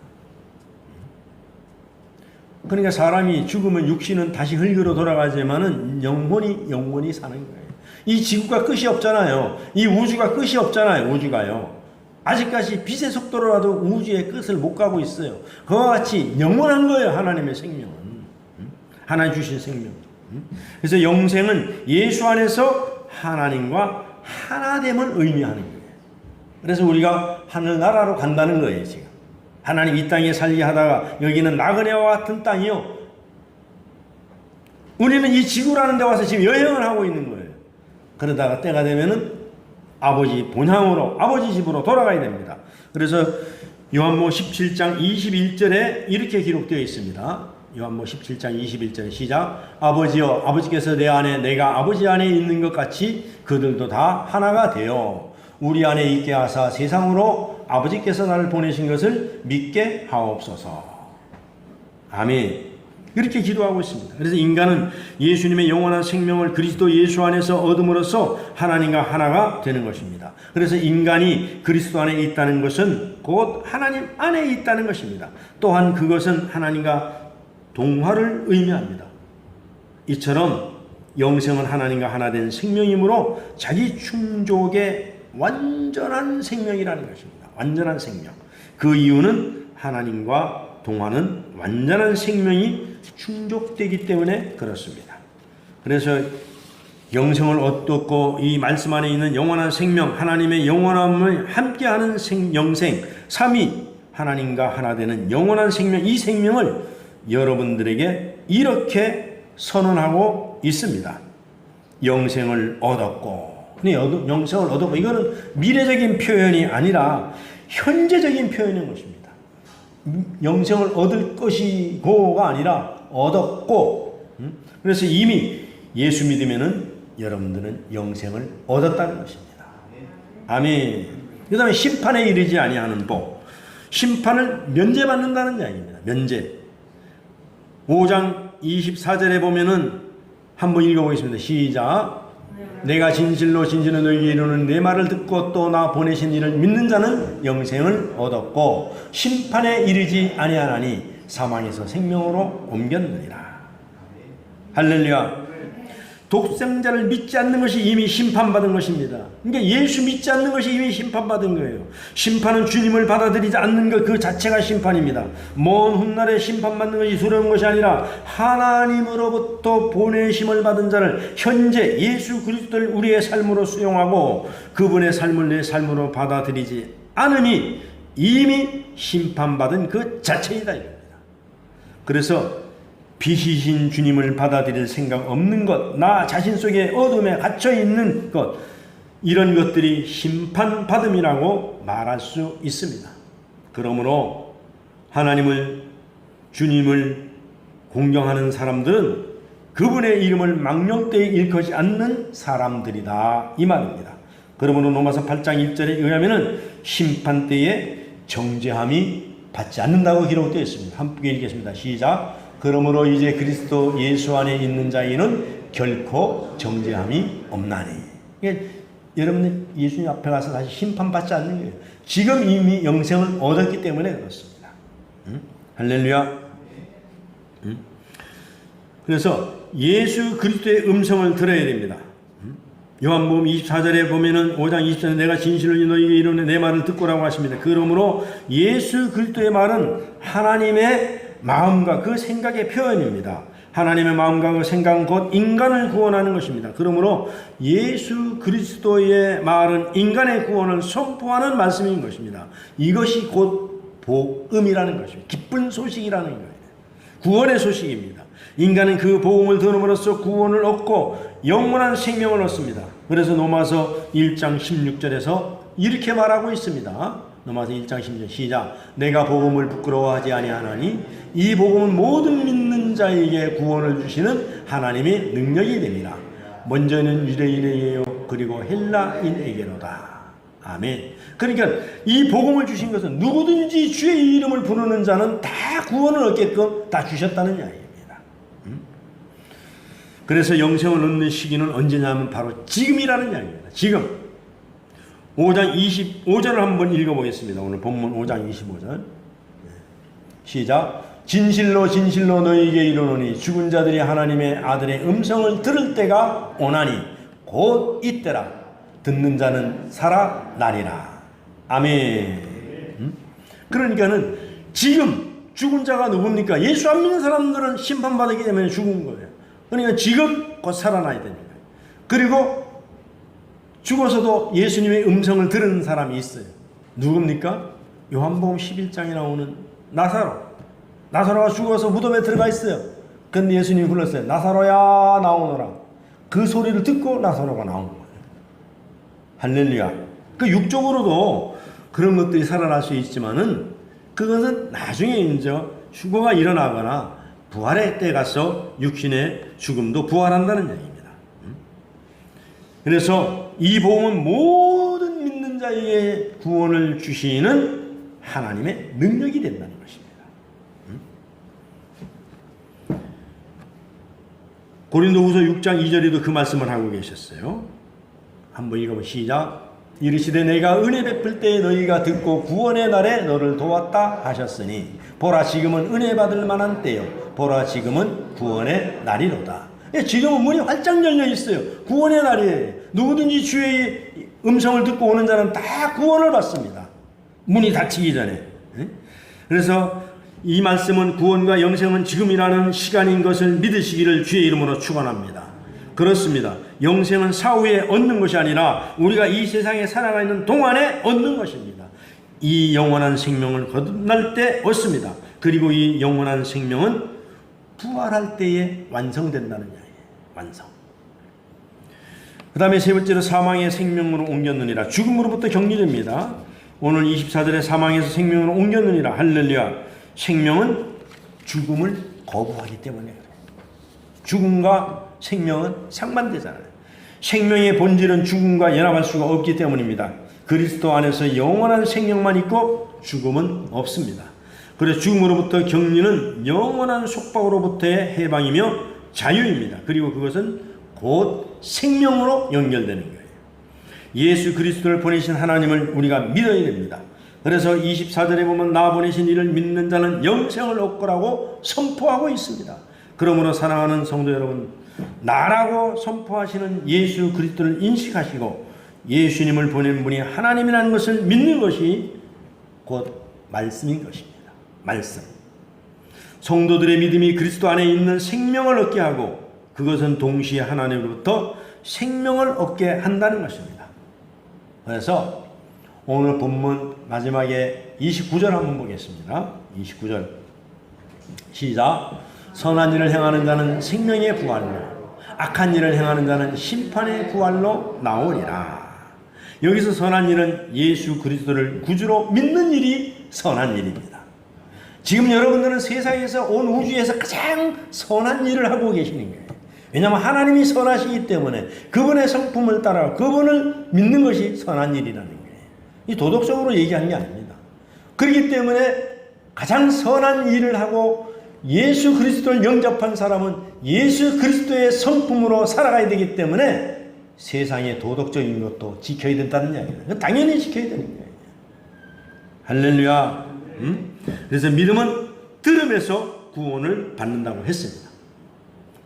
그러니까 사람이 죽으면 육신은 다시 흙으로 돌아가지만은 영원히 사는 거예요. 이 지구가 끝이 없잖아요. 이 우주가 끝이 없잖아요. 우주가요. 아직까지 빛의 속도로라도 우주의 끝을 못 가고 있어요. 그와 같이 영원한 거예요. 하나님의 생명은. 하나님 주신 생명. 그래서 영생은 예수 안에서 하나님과 하나됨을 의미하는 거예요. 그래서 우리가 하늘나라로 간다는 거예요. 지금 하나님 이 땅에 살게 하다가 여기는 나그네와 같은 땅이요. 우리는 이 지구라는 데 와서 지금 여행을 하고 있는 거예요. 그러다가 때가 되면은 아버지 본향으로 아버지 집으로 돌아가야 됩니다. 그래서 요한복음 17장 21절에 이렇게 기록되어 있습니다. 요한복음 17장 21절 시작. 아버지여 아버지께서 내 안에 내가 아버지 안에 있는 것 같이 그들도 다 하나가 되어 우리 안에 있게 하사 세상으로 아버지께서 나를 보내신 것을 믿게 하옵소서. 아멘. 이렇게 기도하고 있습니다. 그래서 인간은 예수님의 영원한 생명을 그리스도 예수 안에서 얻음으로써 하나님과 하나가 되는 것입니다. 그래서 인간이 그리스도 안에 있다는 것은 곧 하나님 안에 있다는 것입니다. 또한 그것은 하나님과 동화를 의미합니다. 이처럼 영생은 하나님과 하나 된 생명이므로 자기 충족의 완전한 생명이라는 것입니다. 완전한 생명. 그 이유는 하나님과 동화는 완전한 생명이 충족되기 때문에 그렇습니다. 그래서 영생을 얻었고 이 말씀 안에 있는 영원한 생명, 하나님의 영원함을 함께하는 영생, 삼위 하나님과 하나 되는 영원한 생명, 이 생명을 여러분들에게 이렇게 선언하고 있습니다. 영생을 얻었고, 영생을 얻었고, 이거는 미래적인 표현이 아니라 현재적인 표현인 것입니다. 영생을 얻을 것이고가 아니라 얻었고, 그래서 이미 예수 믿으면은 여러분들은 영생을 얻었다는 것입니다. 아멘. 그 다음에 심판에 이르지 아니하는 복, 심판을 면제받는다는 이야기입니다. 면제. 5장 24절에 보면은 한번 읽어보겠습니다. 시작. 내가 진실로 너희에게 이르는 내 말을 듣고 또 나 보내신 이를 믿는 자는 영생을 얻었고 심판에 이르지 아니하나니 사망에서 생명으로 옮겼느니라. 할렐루야. 독생자를 믿지 않는 것이 이미 심판받은 것입니다. 그러니까 예수 믿지 않는 것이 이미 심판받은 거예요. 심판은 주님을 받아들이지 않는 것 그 자체가 심판입니다. 먼 훗날에 심판받는 것이 두려운 것이 아니라 하나님으로부터 보내심을 받은 자를 현재 예수 그리스도를 우리의 삶으로 수용하고 그분의 삶을 내 삶으로 받아들이지 않으니 이미 심판받은 그 자체이다 이겁니다. 그래서 빛이신 주님을 받아들일 생각 없는 것, 나 자신 속에 어둠에 갇혀있는 것, 이런 것들이 심판받음이라고 말할 수 있습니다. 그러므로 하나님을, 주님을 공경하는 사람들은 그분의 이름을 망령되이 일컫지 않는 사람들이다 이 말입니다. 그러므로 로마서 8장 1절에 의하면 심판 때에 정죄함이 받지 않는다고 기록되어 있습니다. 함께 읽겠습니다. 시작. 그러므로 이제 그리스도 예수 안에 있는 자에는 결코 정죄함이 없나니. 그러니까 여러분들 예수님 앞에 가서 다시 심판받지 않는 거예요. 지금 이미 영생을 얻었기 때문에 그렇습니다. 할렐루야. 그래서 예수 그리스도의 음성을 들어야 됩니다. 요한복음 24절에 보면은 5장 24절에 내가 진실로 너희에게 이르는 내 말을 듣고라고 하십니다. 그러므로 예수 그리스도의 말은 하나님의 마음과 그 생각의 표현입니다. 하나님의 마음과 그 생각은 곧 인간을 구원하는 것입니다. 그러므로 예수 그리스도의 말은 인간의 구원을 선포하는 말씀인 것입니다. 이것이 곧 복음이라는 것입니다. 기쁜 소식이라는 거예요. 구원의 소식입니다. 인간은 그 복음을 들음으로써 구원을 얻고 영원한 생명을 얻습니다. 그래서 로마서 1장 16절에서 이렇게 말하고 있습니다. 로마서 1장 16절 시작. 내가 복음을 부끄러워하지 아니하나니 이 복음은 모든 믿는 자에게 구원을 주시는 하나님의 능력이 됩니다. 먼저는 유대인에게요 그리고 헬라인에게로다. 아멘. 그러니까 이 복음을 주신 것은 누구든지 주의 이름을 부르는 자는 다 구원을 얻게끔 다 주셨다는 이야기입니다. 그래서 영생을 얻는 시기는 언제냐면 바로 지금이라는 이야기입니다. 지금 5장 25절을 한번 읽어보겠습니다. 오늘 본문 5장 25절 시작. 진실로 진실로 너희에게 이르노니 죽은 자들이 하나님의 아들의 음성을 들을 때가 오나니 곧 이때라. 듣는 자는 살아나리라. 아멘. 그러니까는 지금 죽은 자가 누굽니까? 예수 안 믿는 사람들은 심판받기 때문에 죽은 거예요. 그러니까 지금 곧 살아나야 됩니다. 그리고 죽어서도 예수님의 음성을 들은 사람이 있어요. 누굽니까? 요한복음 11장에 나오는 나사로가 죽어서 무덤에 들어가 있어요. 근데 예수님이 불렀어요. 나사로야 나오너라. 그 소리를 듣고 나사로가 나온 거예요. 할렐루야. 그 육적으로도 그런 것들이 살아날 수 있지만은 그것은 나중에 이제 휴거가 일어나거나 부활의 때 가서 육신의 죽음도 부활한다는 얘기입니다. 그래서 이 복음은 모든 믿는 자에게 구원을 주시는 하나님의 능력이 된다는 것입니다. 고린도후서 6장 2절에도 그 말씀을 하고 계셨어요. 한번 읽어보시죠. 시작. 이르시되 내가 은혜 베풀 때 너희가 듣고 구원의 날에 너를 도왔다 하셨으니 보라 지금은 은혜 받을 만한 때요 보라 지금은 구원의 날이로다. 지금은 문이 활짝 열려 있어요. 구원의 날이에요. 누구든지 주의 음성을 듣고 오는 자는 다 구원을 받습니다. 문이 닫히기 전에. 그래서 이 말씀은 구원과 영생은 지금이라는 시간인 것을 믿으시기를 주의 이름으로 축원합니다. 그렇습니다. 영생은 사후에 얻는 것이 아니라 우리가 이 세상에 살아가 있는 동안에 얻는 것입니다. 이 영원한 생명을 거듭날 때 얻습니다. 그리고 이 영원한 생명은 부활할 때에 완성된다는 이야기예요. 완성. 그 다음에 세 번째로 사망의 생명으로 옮겼느니라. 죽음으로부터 격리됩니다. 오늘 24절에 사망에서 생명으로 옮겼느니라. 할렐루야. 생명은 죽음을 거부하기 때문에 그래요. 죽음과 생명은 상반되잖아요. 생명의 본질은 죽음과 연합할 수가 없기 때문입니다. 그리스도 안에서 영원한 생명만 있고 죽음은 없습니다. 그래서 죽음으로부터 격리는 영원한 속박으로부터의 해방이며 자유입니다. 그리고 그것은 곧 생명으로 연결되는 거예요. 예수 그리스도를 보내신 하나님을 우리가 믿어야 됩니다. 그래서 24절에 보면 나 보내신 이를 믿는 자는 영생을 얻고라고 선포하고 있습니다. 그러므로 사랑하는 성도 여러분, 나라고 선포하시는 예수 그리스도를 인식하시고 예수님을 보낸 분이 하나님이라는 것을 믿는 것이 곧 말씀인 것입니다. 말씀. 성도들의 믿음이 그리스도 안에 있는 생명을 얻게 하고 그것은 동시에 하나님으로부터 생명을 얻게 한다는 것입니다. 그래서 오늘 본문 마지막에 29절 한번 보겠습니다. 29절 시작. 선한 일을 행하는 자는 생명의 부활로 악한 일을 행하는 자는 심판의 부활로 나오리라. 여기서 선한 일은 예수 그리스도를 구주로 믿는 일이 선한 일입니다. 지금 여러분들은 세상에서 온 우주에서 가장 선한 일을 하고 계시는 거예요. 왜냐하면 하나님이 선하시기 때문에 그분의 성품을 따라 그분을 믿는 것이 선한 일이라는 거예요. 이 도덕적으로 얘기하는 게 아닙니다. 그렇기 때문에 가장 선한 일을 하고 예수 그리스도를 영접한 사람은 예수 그리스도의 성품으로 살아가야 되기 때문에 세상의 도덕적인 것도 지켜야 된다는 이야기예요. 당연히 지켜야 되는 거예요. 할렐루야. 그래서 믿음은 들음에서 구원을 받는다고 했습니다.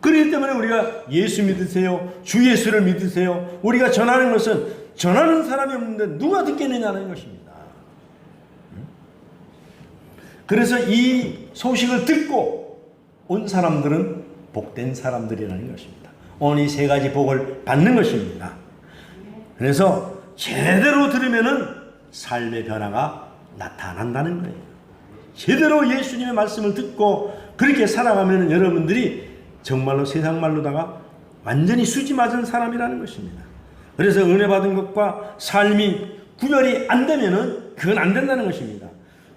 그렇기 때문에 우리가 예수 믿으세요, 주 예수를 믿으세요, 우리가 전하는 것은 전하는 사람이 없는데 누가 듣겠느냐는 것입니다. 그래서 이 소식을 듣고 온 사람들은 복된 사람들이라는 것입니다. 오늘 이 세 가지 복을 받는 것입니다. 그래서 제대로 들으면은 삶의 변화가 나타난다는 거예요. 제대로 예수님의 말씀을 듣고 그렇게 살아가면 여러분들이 정말로 세상 말로다가 완전히 수지 맞은 사람이라는 것입니다. 그래서 은혜 받은 것과 삶이 구별이 안 되면은 그건 안 된다는 것입니다.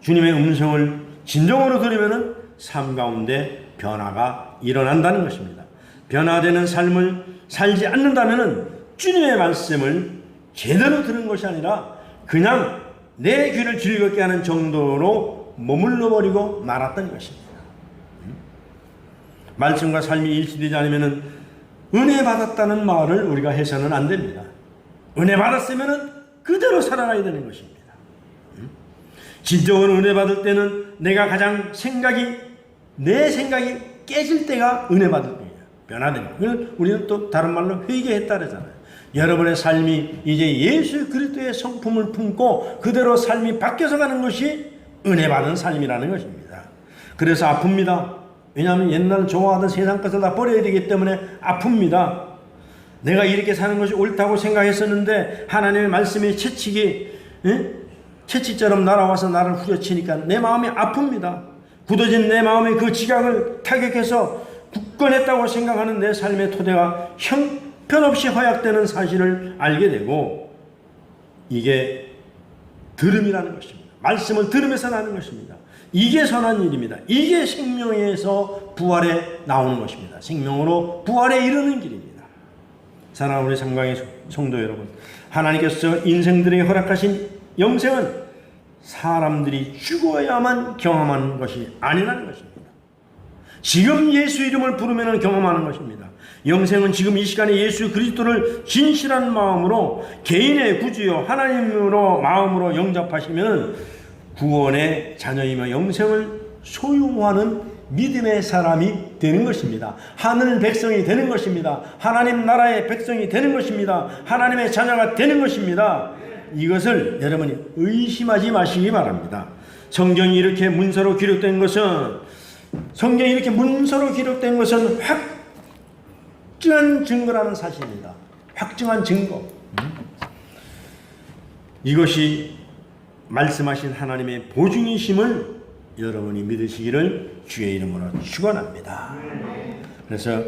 주님의 음성을 진정으로 들으면은 삶 가운데 변화가 일어난다는 것입니다. 변화되는 삶을 살지 않는다면은 주님의 말씀을 제대로 들은 것이 아니라 그냥 내 귀를 즐겁게 하는 정도로 머물러 버리고 말았던 것입니다. 말씀과 삶이 일치되지 않으면은 은혜 받았다는 말을 우리가 해서는 안 됩니다. 은혜 받았으면은 그대로 살아가야 되는 것입니다. 진정으로 은혜 받을 때는 내가 가장 내 생각이 깨질 때가 은혜 받을 때예요. 변화되는 거예요. 우리는 또 다른 말로 회개했다 그러잖아요. 여러분의 삶이 이제 예수 그리스도의 성품을 품고 그대로 삶이 바뀌어서 가는 것이 은혜 받은 삶이라는 것입니다. 그래서 아픕니다. 왜냐하면 옛날 좋아하던 세상 것을 다 버려야 되기 때문에 아픕니다. 내가 이렇게 사는 것이 옳다고 생각했었는데 하나님의 말씀이 채찍처럼 날아와서 나를 후려치니까 내 마음이 아픕니다. 굳어진 내 마음의 그 지각을 타격해서 굳건했다고 생각하는 내 삶의 토대가 형편없이 허약되는 사실을 알게 되고, 이게 들음이라는 것입니다. 말씀을 들으면서 나는 것입니다. 이게 선한 일입니다. 이게 생명에서 부활에 나오는 것입니다. 생명으로 부활에 이르는 길입니다. 사랑하는 우리 삼강의 성도 여러분, 하나님께서 인생들에게 허락하신 영생은 사람들이 죽어야만 경험하는 것이 아니라는 것입니다. 지금 예수 이름을 부르면 경험하는 것입니다. 영생은 지금 이 시간에 예수 그리스도를 진실한 마음으로 개인의 구주요 하나님으로 마음으로 영접하시면 구원의 자녀이며 영생을 소유하는 믿음의 사람이 되는 것입니다. 하늘 백성이 되는 것입니다. 하나님 나라의 백성이 되는 것입니다. 하나님의 자녀가 되는 것입니다. 이것을 여러분이 의심하지 마시기 바랍니다. 성경이 이렇게 문서로 기록된 것은 확증한 증거라는 사실입니다. 확증한 증거. 이것이 말씀하신 하나님의 보증이심을 여러분이 믿으시기를 주의 이름으로 축원합니다. 그래서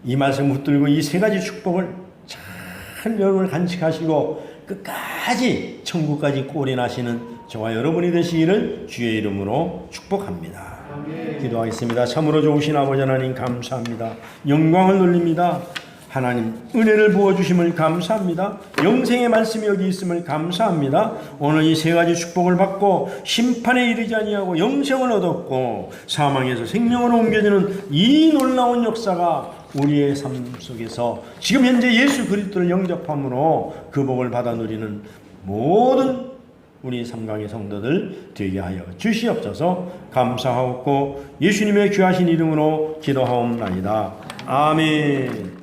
이 말씀 붙들고 이 세 가지 축복을 잘 여러분을 간직하시고 끝까지 천국까지 꼴이 나시는 저와 여러분이 되시기를 주의 이름으로 축복합니다. 기도하겠습니다. 참으로 좋으신 아버지 하나님 감사합니다. 영광을 돌립니다. 하나님 은혜를 부어주심을 감사합니다. 영생의 말씀이 여기 있음을 감사합니다. 오늘 이 세 가지 축복을 받고 심판에 이르지 아니하고 영생을 얻었고 사망에서 생명으로 옮겨지는 이 놀라운 역사가 우리의 삶 속에서 지금 현재 예수 그리스도를 영접함으로 그 복을 받아 누리는 모든 우리 삼강의 성도들 되게 하여 주시옵소서. 감사하옵고 예수님의 귀하신 이름으로 기도하옵나이다. 아멘.